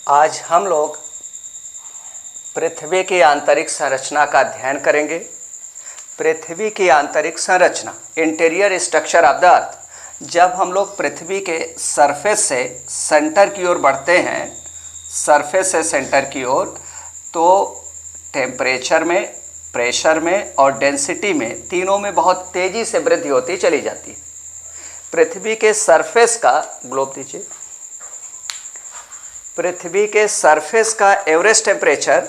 आज हम लोग पृथ्वी की आंतरिक संरचना का अध्ययन करेंगे। पृथ्वी की आंतरिक संरचना, interior structure of the earth. जब हम लोग पृथ्वी के सरफेस से सेंटर की ओर बढ़ते हैं, सरफेस से सेंटर की ओर, तो टेम्परेचर में, प्रेशर में और डेंसिटी में, तीनों में बहुत तेज़ी से वृद्धि होती चली जाती है। पृथ्वी के सरफेस का, ग्लोब दीजिए, पृथ्वी के सरफेस का एवरेज टेम्परेचर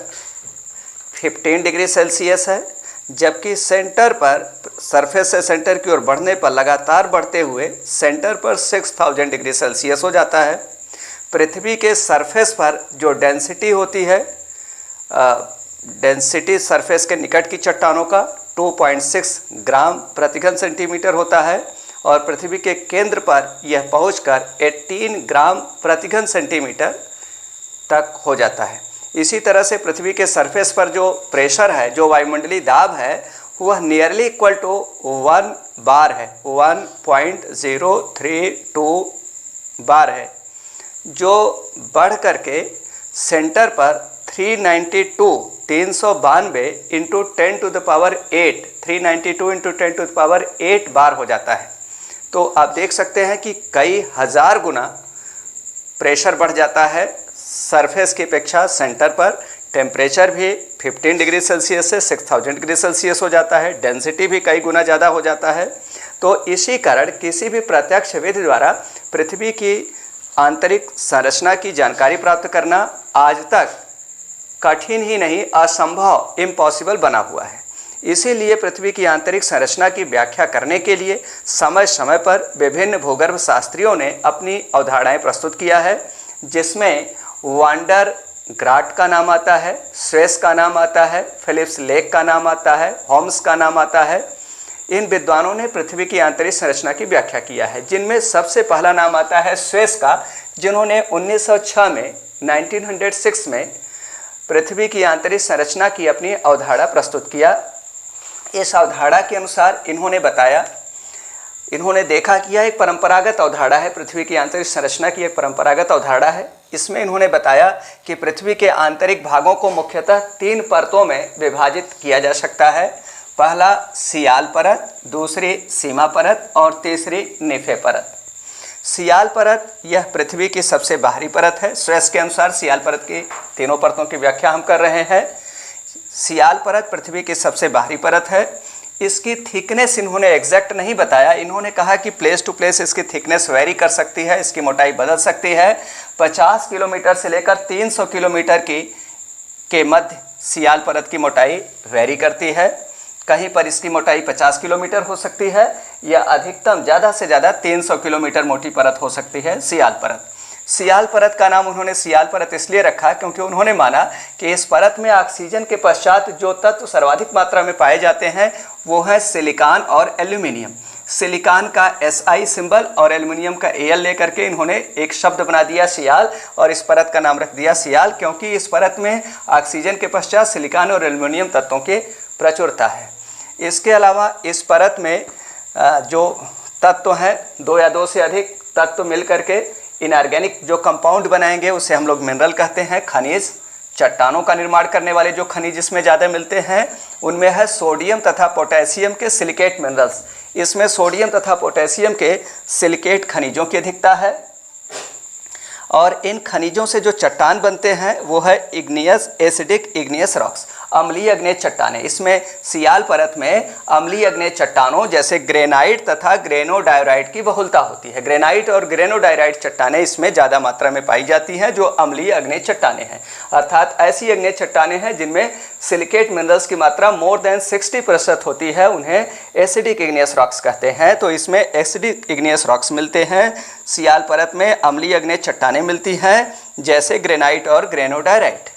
15 डिग्री सेल्सियस है, जबकि सेंटर पर, सरफेस से सेंटर की ओर बढ़ने पर, लगातार बढ़ते हुए सेंटर पर 6000 डिग्री सेल्सियस हो जाता है। पृथ्वी के सरफेस पर जो डेंसिटी होती है, डेंसिटी सरफेस के निकट की चट्टानों का 2.6 ग्राम प्रति घन सेंटीमीटर होता है और पृथ्वी के केंद्र पर यह पहुंचकर 18 ग्राम प्रति घन सेंटीमीटर तक हो जाता है। इसी तरह से पृथ्वी के सरफेस पर जो प्रेशर है, जो वायुमंडलीय दाब है, वह नियरली इक्वल टू 1 बार है, 1.032 बार है, जो बढ़ करके सेंटर पर 392 into 10 to the power 8, 392 into 10 to the power 8 बार हो जाता है। तो आप देख सकते हैं कि कई हजार गुना प्रेशर बढ़ जाता है सरफेस की अपेक्षा सेंटर पर। टेम्परेचर भी 15 डिग्री सेल्सियस से 6000 डिग्री सेल्सियस हो जाता है, डेंसिटी भी कई गुना ज़्यादा हो जाता है। तो इसी कारण किसी भी प्रत्यक्ष विधि द्वारा पृथ्वी की आंतरिक संरचना की जानकारी प्राप्त करना आज तक कठिन ही नहीं, असंभव, इम्पॉसिबल बना हुआ है। इसीलिए पृथ्वी की आंतरिक संरचना की व्याख्या करने के लिए समय समय पर विभिन्न भूगर्भ शास्त्रियों ने अपनी अवधारणाएं प्रस्तुत किया है, जिसमें वांडर ग्राट का नाम आता है, स्वेस का नाम आता है, फिलिप्स लेक का नाम आता है, होम्स का नाम आता है। इन विद्वानों ने पृथ्वी की आंतरिक संरचना की व्याख्या किया है, जिनमें सबसे पहला नाम आता है स्वेस का, जिन्होंने 1906 में 1906 में पृथ्वी की आंतरिक संरचना की अपनी अवधारणा प्रस्तुत किया। इस अवधारणा के अनुसार इन्होंने देखा कि यह एक परंपरागत अवधारणा है, पृथ्वी की आंतरिक संरचना की एक परंपरागत अवधारणा है। इसमें इन्होंने बताया कि पृथ्वी के आंतरिक भागों को मुख्यतः 3 परतों में विभाजित किया जा सकता है। पहला सियाल परत, दूसरी सीमा परत और तीसरी निफे परत। सियाल परत यह पृथ्वी की सबसे बाहरी परत है। स्वेस के अनुसार सियाल परत की तीनों परतों की व्याख्या हम कर रहे हैं। सियाल परत पृथ्वी की सबसे बाहरी परत है। इसकी थिकनेस इन्होंने एग्जैक्ट नहीं बताया, इन्होंने कहा कि प्लेस टू प्लेस इसकी थिकनेस वेरी कर सकती है, इसकी मोटाई बदल सकती है। 50 किलोमीटर से लेकर 300 किलोमीटर के मध्य सियाल परत की मोटाई वेरी करती है। कहीं पर इसकी मोटाई 50 किलोमीटर हो सकती है या अधिकतम ज़्यादा से ज़्यादा 300 किलोमीटर मोटी परत हो सकती है सियाल परत। सियाल परत का नाम उन्होंने सियाल परत इसलिए रखा क्योंकि उन्होंने माना कि इस परत में ऑक्सीजन के पश्चात जो तत्व सर्वाधिक मात्रा में पाए जाते हैं वो है सिलिकॉन और एल्यूमिनियम। सिलिकॉन का SI सिंबल और एल्यूमिनियम का Al लेकर के इन्होंने एक शब्द बना दिया सियाल, और इस परत का नाम रख दिया सियाल, क्योंकि इस परत में ऑक्सीजन के पश्चात सिलिकॉन और एल्यूमिनियम तत्वों की प्रचुरता है। इसके अलावा इस परत में जो तत्व हैं, 2 या 2 से अधिक तत्व मिल करके इनऑर्गेनिक जो कंपाउंड बनाएंगे उसे हम लोग मिनरल कहते हैं। खनिज, चट्टानों का निर्माण करने वाले जो खनिज इसमें ज़्यादा मिलते हैं उनमें है सोडियम तथा पोटेशियम के सिलिकेट मिनरल्स। इसमें सोडियम तथा पोटेशियम के सिलिकेट खनिजों की अधिकता है। और इन खनिजों से जो चट्टान बनते हैं वो है इग्नियस, एसिडिक इग्नियस रॉक्स, अम्लीय अग्नेय चट्टानें। इसमें सियाल परत में अम्लीय अग्नेय चट्टानों जैसे ग्रेनाइट तथा ग्रेनोडायराइट की बहुलता होती है। ग्रेनाइट और ग्रेनोडायराइट चट्टानें इसमें ज़्यादा मात्रा में पाई जाती हैं, जो अम्लीय अग्नेय चट्टानें हैं, अर्थात ऐसी अग्नेय चट्टानें हैं जिनमें सिलिकेट मिनरल्स की मात्रा मोर देन 60% होती है, उन्हें एसिडिक इग्नियस रॉक्स कहते हैं। तो इसमें एसिडिक इग्नियस रॉक्स मिलते हैं। सियाल परत में अम्लीय अग्नेय चट्टानें मिलती हैं जैसे ग्रेनाइट और ग्रेनोडायराइट।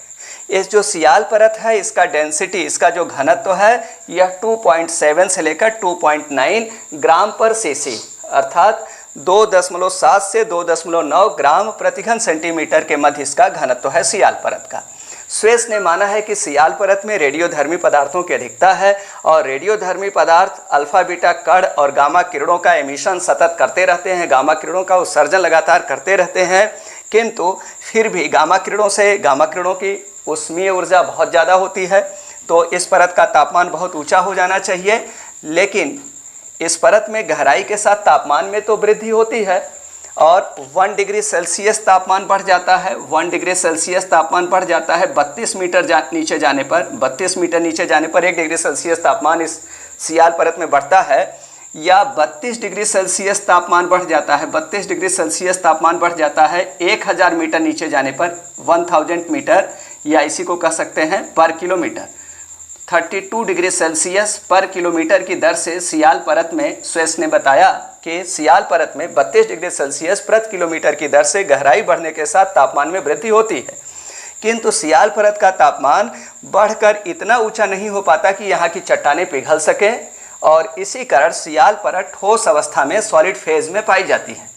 इस जो सियाल परत है इसका डेंसिटी, इसका जो घनत्व है यह 2.7 से लेकर 2.9 ग्राम पर सीसी, अर्थात 2.7 से 2.9 ग्राम प्रति घन सेंटीमीटर के मध्य इसका घनत्व है सियाल परत का। स्वेस ने माना है कि सियाल परत में रेडियोधर्मी पदार्थों की अधिकता है और रेडियोधर्मी पदार्थ अल्फा बीटा कण और गामा किरणों का एमिशन सतत करते रहते हैं, गामा किरणों का उत्सर्जन लगातार करते रहते हैं, किंतु फिर भी गामा किरणों की ऊष्मीय ऊर्जा बहुत ज़्यादा होती है, तो इस परत का तापमान बहुत ऊंचा हो जाना चाहिए। लेकिन इस परत में गहराई के साथ तापमान में तो वृद्धि होती है और 1 डिग्री सेल्सियस तापमान बढ़ जाता है। 1 डिग्री सेल्सियस तापमान बढ़ जाता है 32 मीटर नीचे जाने पर। 32 मीटर नीचे जाने पर 1 डिग्री सेल्सियस तापमान इस सियाल परत में बढ़ता है, या 32 डिग्री सेल्सियस तापमान बढ़ जाता है। 32 डिग्री सेल्सियस तापमान बढ़ जाता है 1000 मीटर नीचे जाने पर, 1000 मीटर, या इसी को कह सकते हैं पर किलोमीटर। 32 डिग्री सेल्सियस पर किलोमीटर की दर से सियाल परत में स्वेस ने बताया कि सियाल परत में 32 डिग्री सेल्सियस प्रति किलोमीटर की दर से गहराई बढ़ने के साथ तापमान में वृद्धि होती है। किंतु सियाल परत का तापमान बढ़कर इतना ऊंचा नहीं हो पाता कि यहाँ की चट्टानें पिघल सके, और इसी कारण सियाल परत ठोस अवस्था में सॉलिड फेज में पाई जाती है।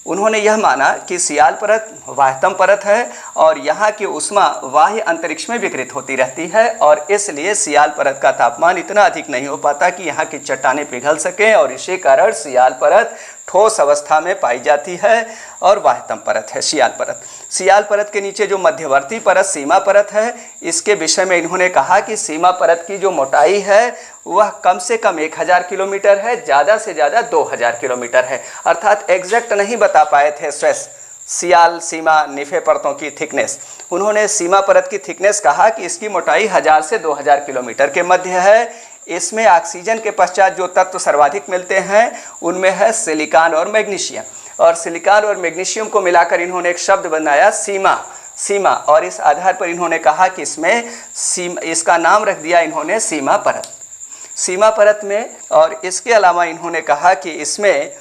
उन्होंने यह माना कि सियाल परत वाह्यतम परत है और यहाँ की ऊष्मा बाह्य अंतरिक्ष में विकृत होती रहती है, और इसलिए सियाल परत का तापमान इतना अधिक नहीं हो पाता कि यहाँ की चट्टानें पिघल सकें, और इसी कारण सियाल परत ठोस अवस्था में पाई जाती है और वाह्यतम परत है सियाल परत। सियाल परत के नीचे जो मध्यवर्ती परत सीमा परत है, इसके विषय में इन्होंने कहा कि सीमा परत की जो मोटाई है वह कम से कम 1000 किलोमीटर है, ज़्यादा से ज़्यादा 2000 किलोमीटर है। अर्थात एग्जैक्ट नहीं बता पाए थे स्वेस सियाल सीमा निफे परतों की थिकनेस। उन्होंने सीमा परत की थिकनेस कहा कि इसकी मोटाई 1000 से 2000 किलोमीटर के मध्य है। इसमें ऑक्सीजन के पश्चात जो तत्व सर्वाधिक मिलते हैं उनमें है सिलिकॉन और मैग्नीशियम, और सिलिकॉन और मैग्नीशियम को मिलाकर इन्होंने एक शब्द बनाया सीमा, और इस आधार पर इन्होंने कहा कि इसका नाम रख दिया इन्होंने सीमा परत में। और इसके अलावा इन्होंने कहा कि इसमें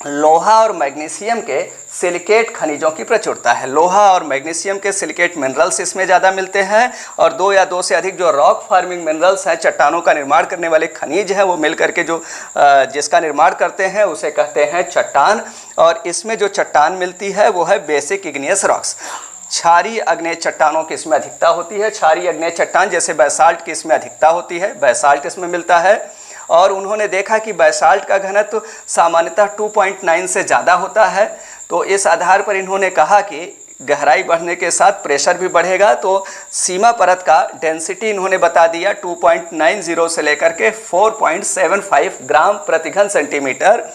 लोहा और मैग्नीशियम के सिलिकेट खनिजों की प्रचुरता है। लोहा और मैग्नीशियम के सिलिकेट मिनरल्स इसमें ज़्यादा मिलते हैं, और 2 या 2 से अधिक जो रॉक फार्मिंग मिनरल्स हैं, चट्टानों का निर्माण करने वाले खनिज हैं, वो मिलकर के जो जिसका निर्माण करते हैं उसे कहते हैं चट्टान। और इसमें जो चट्टान मिलती है वो है बेसिक इग्नियस रॉक्स। क्षारीय अग्नेय चट्टानों की इसमें अधिकता होती है। क्षारीय अग्नेय चट्टान जैसे बैसाल्ट की इसमें अधिकता होती है, बैसाल्ट इसमें मिलता है। और उन्होंने देखा कि बैसाल्ट का घनत्व सामान्यतः 2.9 से ज़्यादा होता है, तो इस आधार पर इन्होंने कहा कि गहराई बढ़ने के साथ प्रेशर भी बढ़ेगा, तो सीमा परत का डेंसिटी इन्होंने बता दिया 2.90 से लेकर के 4.75 ग्राम प्रति घन सेंटीमीटर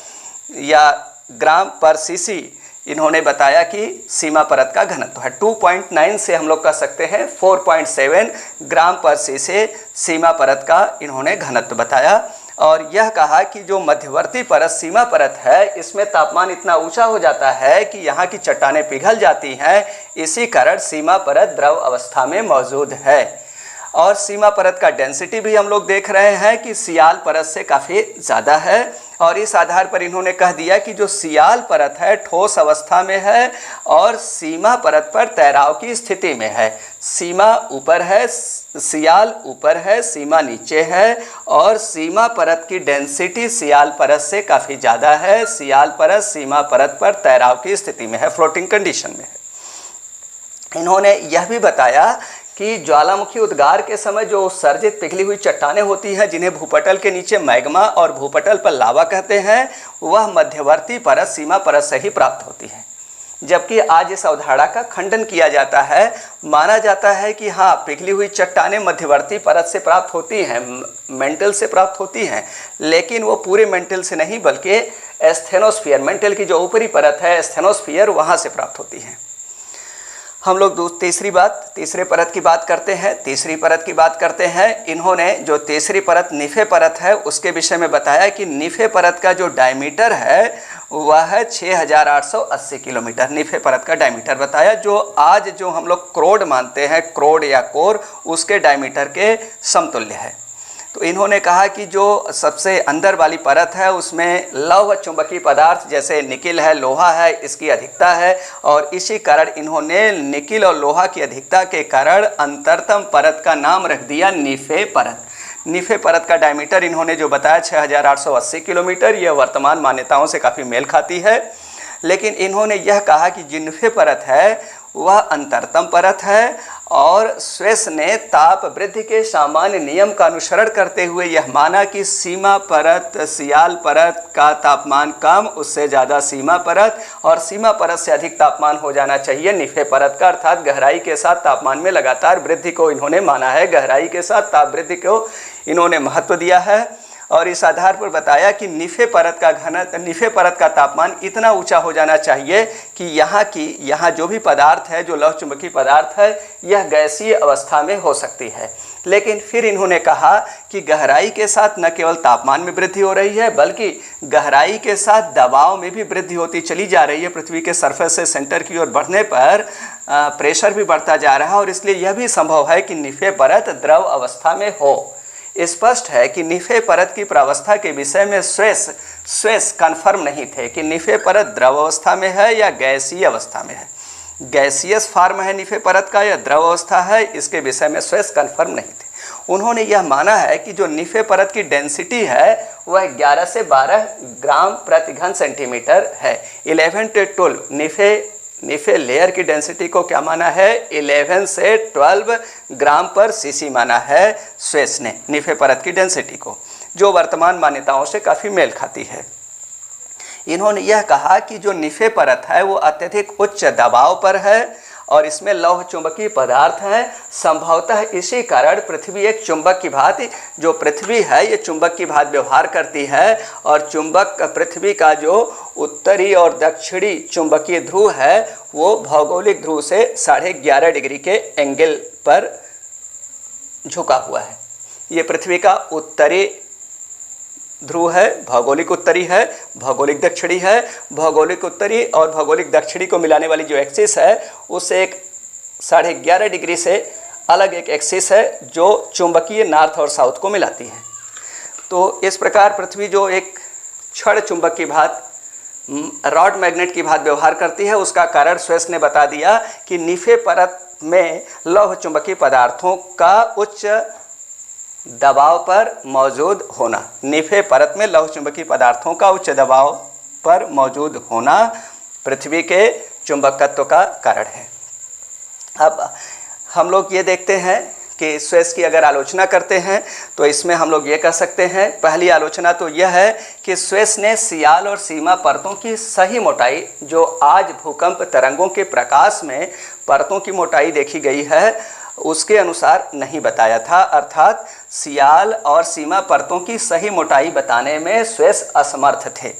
या ग्राम पर सीसी इन्होंने बताया कि सीमा परत का घनत्व है। 2.9 से हम लोग कह सकते हैं 4.7 ग्राम पर सीसी सीमा परत का इन्होंने घनत्व बताया। और यह कहा कि जो मध्यवर्ती परत सीमा परत है, इसमें तापमान इतना ऊंचा हो जाता है कि यहाँ की चट्टानें पिघल जाती हैं, इसी कारण सीमा परत द्रव अवस्था में मौजूद है। और सीमा परत का डेंसिटी भी हम लोग देख रहे हैं कि सियाल परत से काफ़ी ज़्यादा है, और इस आधार पर इन्होंने कह दिया कि जो सियाल परत है ठोस अवस्था में है और सीमा परत पर तैराव की स्थिति में है। सीमा ऊपर है, सियाल ऊपर है, सीमा नीचे है, और सीमा परत की डेंसिटी सियाल परत से काफ़ी ज़्यादा है। सियाल परत सीमा परत पर तैराव की स्थिति में है, फ्लोटिंग कंडीशन में है। इन्होंने यह भी बताया कि ज्वालामुखी उद्गार के समय जो उत्सर्जित पिघली हुई चट्टानें होती हैं, जिन्हें भूपटल के नीचे मैग्मा और भूपटल पर लावा कहते हैं, वह मध्यवर्ती परत सीमा परत से ही प्राप्त होती है। जबकि आज इस अवधारणा का खंडन किया जाता है। माना जाता है कि हाँ, पिघली हुई चट्टानें मध्यवर्ती परत से प्राप्त होती हैं, मेंटल से प्राप्त होती हैं, लेकिन वो पूरे मेंटल से नहीं बल्कि एस्थेनोस्फीयर, मेंटल की जो ऊपरी परत है एस्थेनोस्फीयर, वहाँ से प्राप्त होती हैं। हम लोग तीसरे परत की बात करते हैं। तीसरी परत की बात करते हैं। इन्होंने जो तीसरी परत निफे परत है उसके विषय में बताया कि निफे परत का जो डायमीटर है वह है 6880 किलोमीटर। निफे परत का डायमीटर बताया, जो आज जो हम लोग क्रोड मानते हैं, क्रोड या कोर, उसके डायमीटर के समतुल्य है। तो इन्होंने कहा कि जो सबसे अंदर वाली परत है उसमें लौह चुंबकीय पदार्थ जैसे निकिल है, लोहा है, इसकी अधिकता है, और इसी कारण इन्होंने निकिल और लोहा की अधिकता के कारण अंतरतम परत का नाम रख दिया निफे परत। निफे परत का डायमीटर इन्होंने जो बताया 6880 किलोमीटर, यह वर्तमान मान्यताओं से काफ़ी मेल खाती है। लेकिन इन्होंने यह कहा कि जो निफे परत है वह अंतरतम परत है और स्वेस ने ताप वृद्धि के सामान्य नियम का अनुसरण करते हुए यह माना कि सीमा परत सियाल परत का तापमान कम, उससे ज़्यादा सीमा परत और सीमा परत से अधिक तापमान हो जाना चाहिए निफे परत का, अर्थात गहराई के साथ तापमान में लगातार वृद्धि को इन्होंने माना है। गहराई के साथ ताप वृद्धि को इन्होंने महत्व दिया है और इस आधार पर बताया कि निफे परत का तापमान इतना ऊंचा हो जाना चाहिए कि यहाँ जो भी पदार्थ है, जो लौह चुंबकीय पदार्थ है, यह गैसीय अवस्था में हो सकती है। लेकिन फिर इन्होंने कहा कि गहराई के साथ न केवल तापमान में वृद्धि हो रही है बल्कि गहराई के साथ दबाव में भी वृद्धि होती चली जा रही है। पृथ्वी के सरफेस से सेंटर की ओर बढ़ने पर प्रेशर भी बढ़ता जा रहा है और इसलिए यह भी संभव है कि निफे परत द्रव अवस्था में हो। स्पष्ट है कि निफे परत की प्रावस्था के विषय में स्वेस कन्फर्म नहीं थे कि निफे परत द्रव अवस्था में है या गैसीय अवस्था में है, गैसियस फॉर्म है निफे परत का या द्रव अवस्था है, इसके विषय में स्वेस कन्फर्म नहीं थे। उन्होंने यह माना है कि जो निफे परत की डेंसिटी है वह 11 से 12 ग्राम प्रति घन सेंटीमीटर है। 11 से 12 निफे लेयर की डेंसिटी को क्या माना है, 11 से 12 ग्राम पर सीसी माना है स्वेस ने निफे परत की डेंसिटी को, जो वर्तमान मान्यताओं से काफ़ी मेल खाती है। इन्होंने यह कहा कि जो निफे परत है वो अत्यधिक उच्च दबाव पर है और इसमें लौह चुंबकीय पदार्थ है। संभवतः इसी कारण पृथ्वी एक चुंबक की भांति, जो पृथ्वी है ये चुंबक की भांति व्यवहार करती है और चुंबक पृथ्वी का जो उत्तरी और दक्षिणी चुंबकीय ध्रुव है वो भौगोलिक ध्रुव से 11.5 डिग्री के एंगल पर झुका हुआ है। ये पृथ्वी का उत्तरी ध्रुव है, भौगोलिक उत्तरी है, भौगोलिक दक्षिणी है। भौगोलिक उत्तरी और भौगोलिक दक्षिणी को मिलाने वाली जो एक्सिस है उससे एक 11.5 डिग्री से अलग एक एक्सिस है जो चुंबकीय नॉर्थ और साउथ को मिलाती है। तो इस प्रकार पृथ्वी जो एक क्षण चुंबक की भांति, रॉड मैग्नेट की भांति व्यवहार करती है, उसका कारण स्वेस ने बता दिया कि निफे परत में लौह चुंबकीय पदार्थों का उच्च दबाव पर मौजूद होना, निफे परत में लौह चुंबकीय पदार्थों का उच्च दबाव पर मौजूद होना पृथ्वी के चुंबकत्व का कारण है। अब हम लोग ये देखते हैं कि स्वेस की अगर आलोचना करते हैं तो इसमें हम लोग ये कह सकते हैं, पहली आलोचना तो यह है कि स्वेस ने सियाल और सीमा परतों की सही मोटाई, जो आज भूकंप तरंगों के प्रकाश में परतों की मोटाई देखी गई है, उसके अनुसार नहीं बताया था। अर्थात सियाल और सीमा परतों की सही मोटाई बताने में स्वेस असमर्थ थे।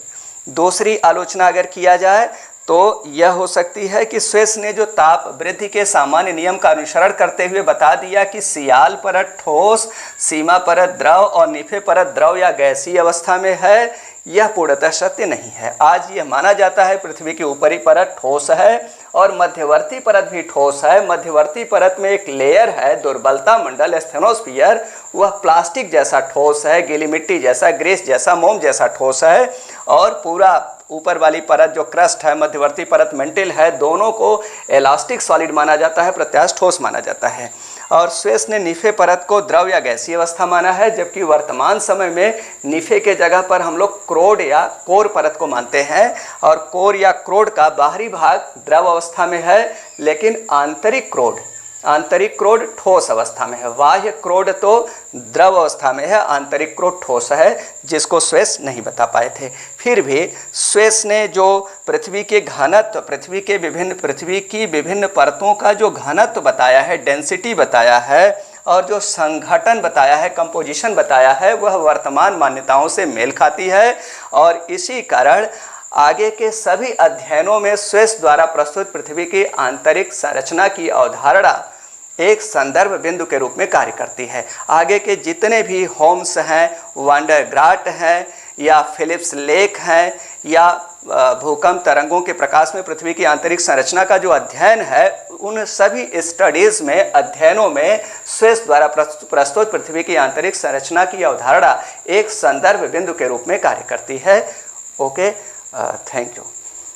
दूसरी आलोचना अगर किया जाए तो यह हो सकती है कि स्वेस ने जो ताप वृद्धि के सामान्य नियम का अनुसरण करते हुए बता दिया कि सियाल परत ठोस, सीमा परत द्रव और निफे परत द्रव या गैसीय अवस्था में है, यह पूर्णतः सत्य नहीं है। आज यह माना जाता है पृथ्वी की ऊपरी परत ठोस है और मध्यवर्ती परत भी ठोस है। मध्यवर्ती परत में एक लेयर है दुर्बलता मंडल स्टेनोस्फीयर, वह प्लास्टिक जैसा ठोस है, गीली मिट्टी जैसा, ग्रीस जैसा, मोम जैसा ठोस है और पूरा ऊपर वाली परत जो क्रस्ट है, मध्यवर्ती परत मेंटिल है, दोनों को इलास्टिक सॉलिड माना जाता है, प्रत्यास्थ ठोस माना जाता है। और स्वेस ने निफे परत को द्रव या गैसीय अवस्था माना है, जबकि वर्तमान समय में निफे के जगह पर हम लोग क्रोड या कोर परत को मानते हैं और कोर या क्रोड का बाहरी भाग द्रव अवस्था में है, लेकिन आंतरिक क्रोड ठोस अवस्था में है। बाह्य क्रोड तो द्रव अवस्था में है, आंतरिक क्रोड ठोस है, जिसको स्वेस नहीं बता पाए थे। फिर भी स्वेस ने जो पृथ्वी के घनत्व, पृथ्वी की विभिन्न परतों का जो घनत्व बताया है, डेंसिटी बताया है और जो संघटन बताया है, कंपोजिशन बताया है, वह वर्तमान मान्यताओं से मेल खाती है और इसी कारण आगे के सभी अध्ययनों में स्वेस द्वारा प्रस्तुत पृथ्वी की आंतरिक संरचना की अवधारणा एक संदर्भ बिंदु के रूप में कार्य करती है। आगे के जितने भी होम्स हैं, वांडरग्राट हैं या फिलिप्स लेक हैं या भूकंप तरंगों के प्रकाश में पृथ्वी की आंतरिक संरचना का जो अध्ययन है, उन सभी स्टडीज़ में, अध्ययनों में स्वेस द्वारा प्रस्तुत पृथ्वी की आंतरिक संरचना की अवधारणा एक संदर्भ बिंदु के रूप में कार्य करती है। Okay, thank you.